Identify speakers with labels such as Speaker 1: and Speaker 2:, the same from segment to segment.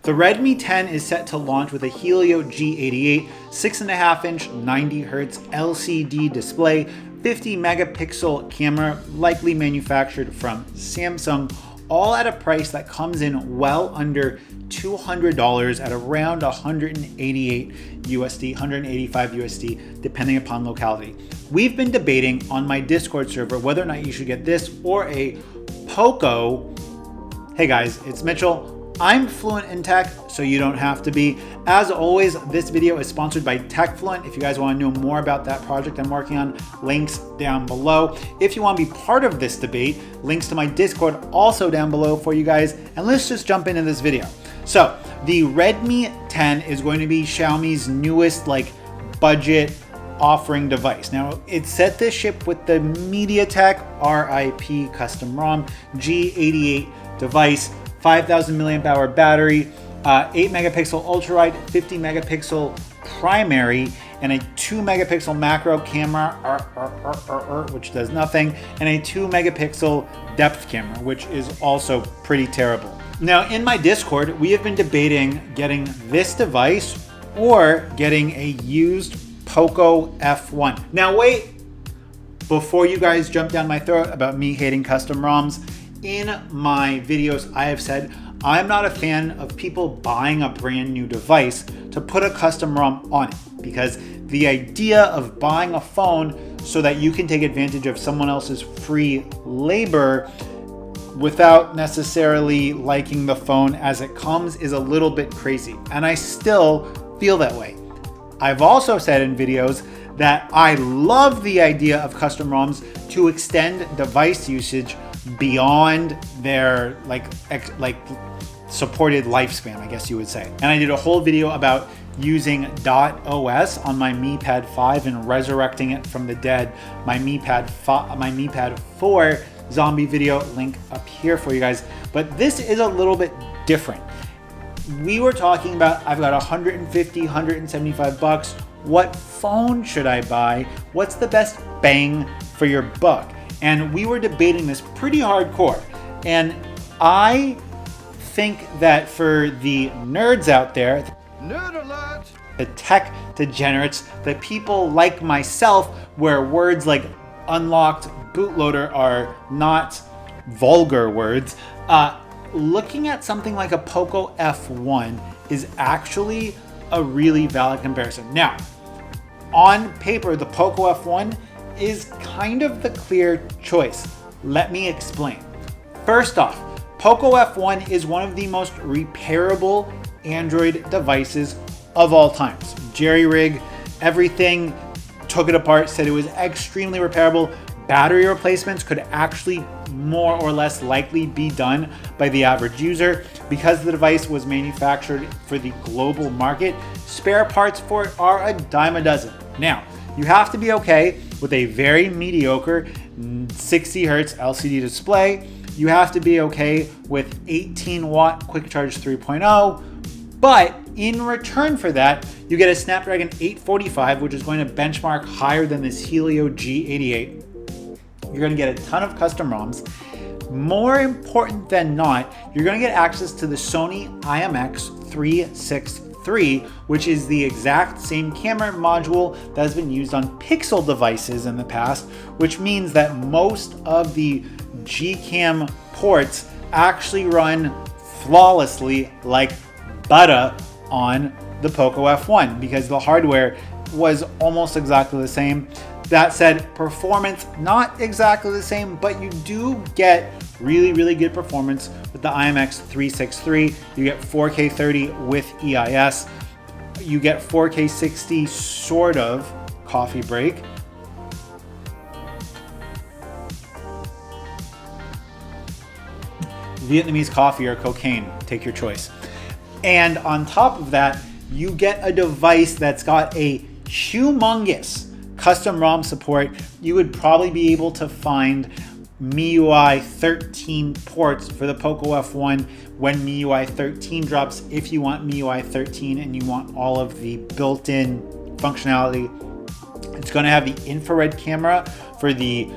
Speaker 1: The Redmi 10 is set to launch with a Helio G88 6.5-inch 90Hz LCD display, 50 megapixel camera, likely manufactured from Samsung, all at a price that comes in well under $200 at around 188 USD, 185 USD, depending upon locality. We've been debating on my Discord server whether or not you should get this or a Poco. Hey guys, it's Mitchell. I'm fluent in tech, so you don't have to be. As always, this video is sponsored by TechFluent. If you guys want to know more about that project I'm working on, links down below. If you want to be part of this debate, links to my Discord also down below for you guys. And let's just jump into this video. So the Redmi 10 is going to be Xiaomi's newest budget offering device. Now it's set to ship with the MediaTek RIP custom ROM G88 device, 5,000 milliamp hour battery, 8 megapixel ultra wide, 50 megapixel primary, and a 2 megapixel macro camera, which does nothing, and a 2 megapixel depth camera, which is also pretty terrible. Now in my Discord, we have been debating getting this device or getting a used Poco F1. Now wait, before you guys jump down my throat about me hating custom ROMs, in my videos, I have said I'm not a fan of people buying a brand new device to put a custom ROM on it, because the idea of buying a phone so that you can take advantage of someone else's free labor without necessarily liking the phone as it comes is a little bit crazy. And I still feel that way. I've also said in videos that I love the idea of custom ROMs to extend device usage beyond their supported lifespan, I guess you would say. And I did a whole video about using .os on my Mi Pad 5 and resurrecting it from the dead. My Mi Pad 4 zombie video, link up here for you guys. But this is a little bit different. We were talking about, I've got 150, 175 bucks. What phone should I buy? What's the best bang for your buck? And we were debating this pretty hardcore. And I think that for the nerds out there, nerd alert, the tech degenerates, the people like myself, where words like unlocked bootloader are not vulgar words, looking at something like a Poco F1 is actually a really valid comparison. Now, on paper, the Poco F1 is kind of the clear choice. Let me explain. First off, Poco F1 is one of the most repairable Android devices of all times. Jerry-rig everything, took it apart, said it was extremely repairable. Battery replacements could actually more or less likely be done by the average user. Because the device was manufactured for the global market, spare parts for it are a dime a dozen. Now, you have to be okay with a very mediocre 60 Hz LCD display. You have to be okay with 18 watt quick charge 3.0, but in return for that, you get a Snapdragon 845, which is going to benchmark higher than this Helio G88. You're going to get a ton of custom ROMs. More important than not, you're going to get access to the Sony IMX363, which is the exact same camera module that has been used on Pixel devices in the past, which means that most of the Gcam ports actually run flawlessly like butter on the Poco F1 because the hardware was almost exactly the same. That said, performance not exactly the same, but you do get really good performance with the IMX363. You get 4K 30 with EIS. You get 4K 60 sort of, coffee break. Vietnamese coffee or cocaine, take your choice. And on top of that, you get a device that's got a humongous custom ROM support. You would probably be able to find MIUI 13 ports for the Poco F1 when MIUI 13 drops, if you want MIUI 13 and you want all of the built-in functionality. It's going to have the infrared camera for the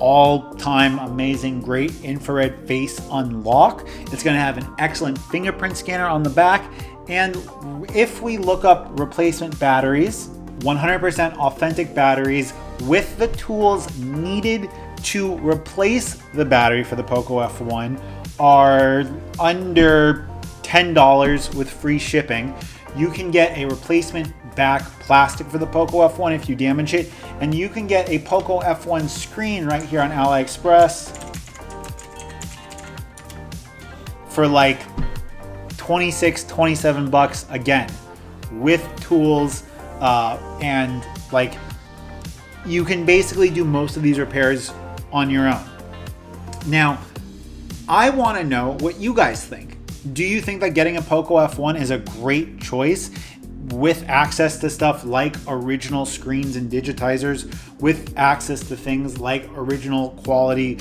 Speaker 1: all-time amazing, great infrared face unlock. It's going to have an excellent fingerprint scanner on the back. And if we look up replacement batteries, 100% authentic batteries with the tools needed to replace the battery for the Poco F1 are under $10 with free shipping. You can get a replacement back plastic for the Poco F1 if you damage it, and you can get a Poco F1 screen right here on AliExpress for like 26, 27 bucks again, with tools, and like you can basically do most of these repairs on your own. Now, I want to know what you guys think. Do you think that getting a Poco F1 is a great choice with access to stuff like original screens and digitizers, with access to things like original quality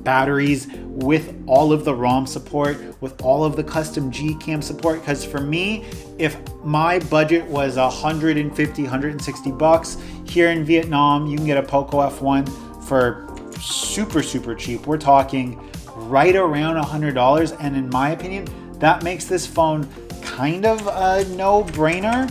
Speaker 1: batteries, with all of the ROM support, with all of the custom Gcam support? Because for me, if my budget was 150, 160 bucks here in Vietnam, you can get a Poco F1 for super cheap. We're talking right around $100, and in my opinion, that makes this phone kind of a no-brainer.